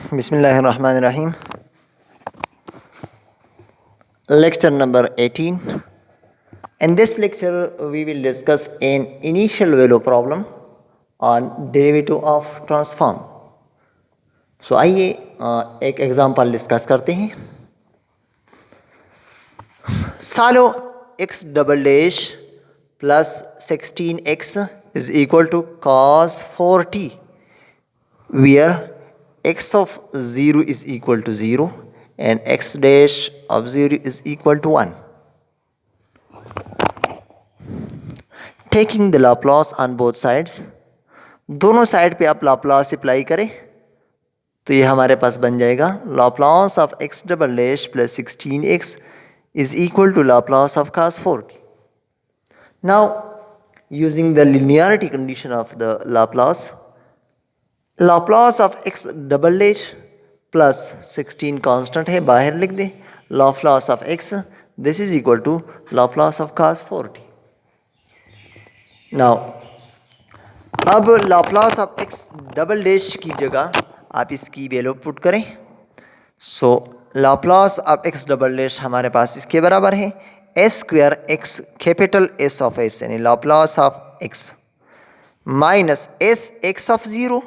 Bismillahirrahmanirrahim. Lecture number 18. In this lecture, we will discuss an initial value problem on derivative of transform. So आइए एक example discuss करते हैं. सालो x double dash plus 16x is equal to cos 4t, where x of 0 is equal to 0 and x dash of 0 is equal to 1. Taking the Laplace on both sides, दोनों side पे आप Laplace apply करें तो ये हमारे पास बन जाएगा Laplace of x double dash plus 16x is equal to Laplace of cos 4t. Now, using the linearity condition of the Laplace of x double dash plus 16 constant है, बाहर लिख दें. Laplace of x, this is equal to Laplace of cos 4t. Now, अब Laplace of x double dash की जगह आप इसकी value put करें. सो Laplace of x double dash हमारे पास इसके बराबर है s square x capital S of s यानी Laplace of x minus s x of 0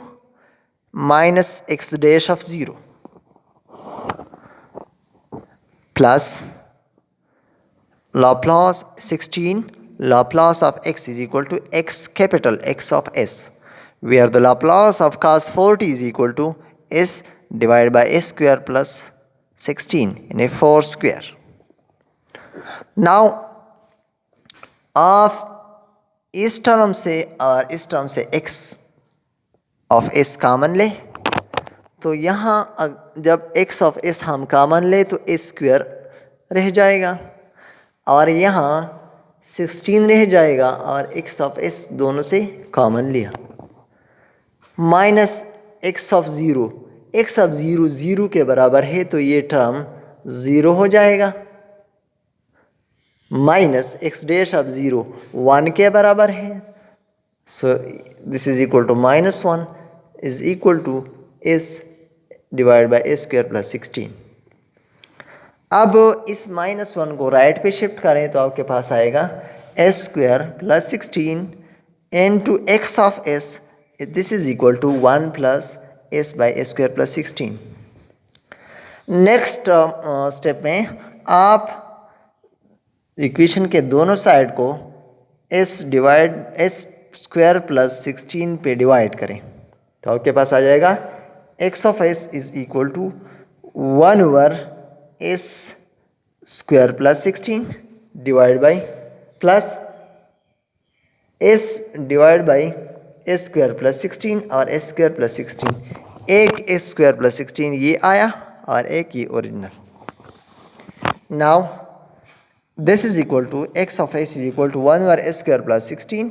minus x dash of 0 plus Laplace 16 Laplace of x is equal to x capital X of s, where the Laplace of cos 4t is equal to s divided by s square plus 16 in a 4 square. Now, आप इस term से और इस term से x of s common ले तो यहाँ जब x of s हम कॉमन ले तो s स्क्वायर रह जाएगा और यहाँ 16 रह जाएगा और x of s दोनों से कॉमन लिया माइनस x of 0 0 के बराबर है तो ये टर्म 0 हो जाएगा माइनस x डैश ऑफ 0 1 के बराबर है. So this is equal to minus 1 is equal to s divide by s square plus 16. अब इस माइनस 1 को राइट पे शिफ्ट करें तो आपके पास आएगा s square plus 16 into x of s, this is equal to 1 plus s by s square plus 16. Next step में आप इक्वेशन के दोनों साइड को s स्क्वायर प्लस 16 पे डिवाइड करें तो आपके पास आ जाएगा x of s is equal to 1 over s square plus 16 divide by plus s divide by s square plus 16 और s स्क्वायर प्लस 16, एक s स्क्वायर प्लस 16 ये आया और एक ये original. Now this is equal to x of s is equal to 1 over s square plus 16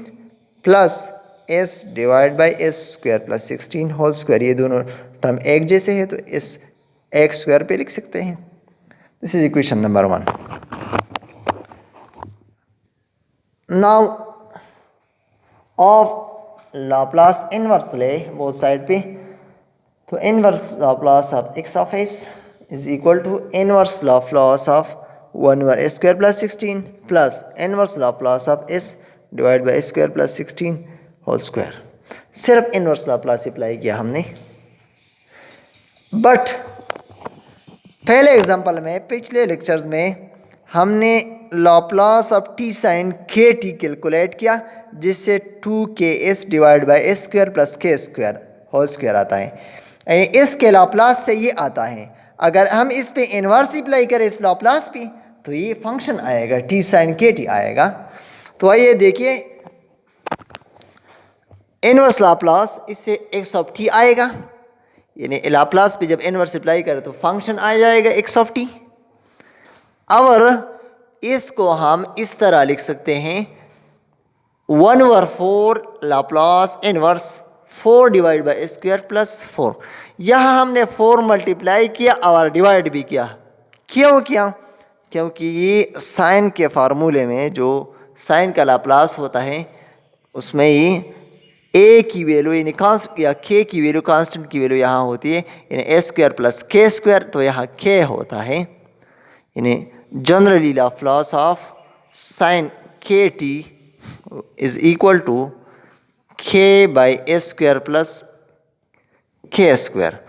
plus s divide by s square plus 16 whole square. ये दोनों term एक जैसे है तो इस x स्क्वायर पे लिख सकते हैं. This is equation number 1. Now of Laplace inverse ले बोथ साइड पे तो inverse Laplace of x of s is equal to inverse Laplace of 1 over s square plus 16 plus inverse Laplace of s divide by s square plus 16 whole square. सिर्फ inverse Laplace apply किया हमने. But पहले example में पिछले lectures में हमने Laplace of t sine kt calculate किया जिससे 2ks divide by s square plus k square whole square आता है. इसके Laplace से ये आता है. अगर हम इस पे इन्वर्स अप्लाई करें इस Laplace पे तो ये फंक्शन आएगा t साइन kt आएगा. तो आइए देखिए इनवर्स Laplace इससे x ऑफ t आएगा यानी Laplace पे जब इनवर्स अप्लाई करें तो फंक्शन आ जाएगा x ऑफ t. और इसको हम इस तरह लिख सकते हैं 1 over 4 Laplace inverse 4 divide by s square plus 4. यहाँ हमने 4 मल्टीप्लाई किया और डिवाइड भी किया. क्यों किया? क्योंकि ये साइन के फार्मूले में जो साइन का Laplace होता है उसमें ये ए की वैल्यू यानी कांस्टेंट या के की वैल्यू कांस्टेंट की वैल्यू यहाँ होती है यानी ए स्क्वायर प्लस के स्क्वायर, तो यहाँ के होता है यानी जनरली लाप्लास ऑफ साइन के टी इज इक्वल टू के बाई ए स्क्वायर प्लस के स्क्वायर।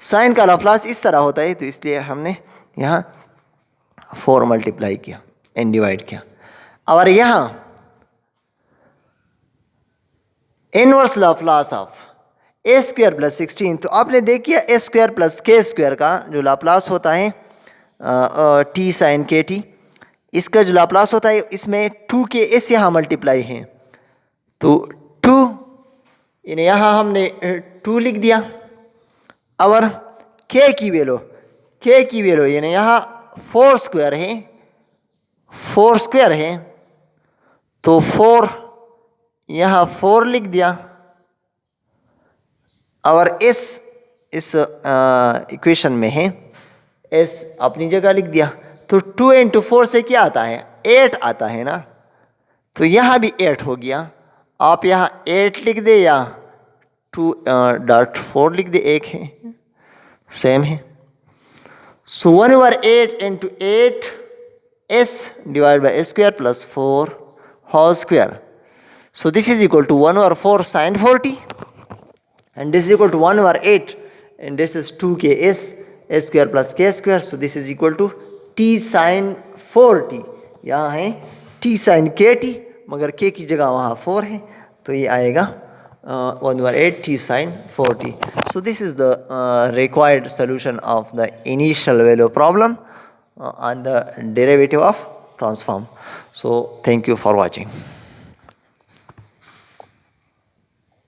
साइन का लाप्लास इस तरह होता है, तो इसलिए हमने यहाँ 4 मल्टीप्लाई किया एंड डिवाइड किया। और यहाँ inverse Laplace of A square plus 16, तो आपने देखिए ए स्क्वायर प्लस के स्क्वायर का जो लाप्लास होता है टी साइन के टी, इसका जो लाप्लास होता है इसमें 2 के एस यहाँ मल्टीप्लाई हैं, तो 2 यानी यहाँ हमने 2 लिख दिया। और के की वैल्यू यानी यहाँ 4 स्क्वायर है, तो 4 यहाँ 4 लिख दिया। और इस इक्वेशन में है एस अपनी जगह लिख दिया, तो 2 इंटू 4 से क्या आता है 8 आता है ना, तो यहाँ भी 8 हो गया। आप यहाँ 8 लिख दे या 2.4 लिख दे, एक है सेम है। So 1/8 into 8 s divide by s square plus 4 whole square. So this is equal to 1/4 sin 4t, and this is equal to 1/8, and this is 2k s square plus k square. So this is equal to t sin 4t. यहाँ है t sin kt, मगर k की जगह वहाँ 4 है, तो ये आएगा 1/8 t sin 4t. So this is the required solution of the initial value problem on the derivative of transform. So thank you for watching.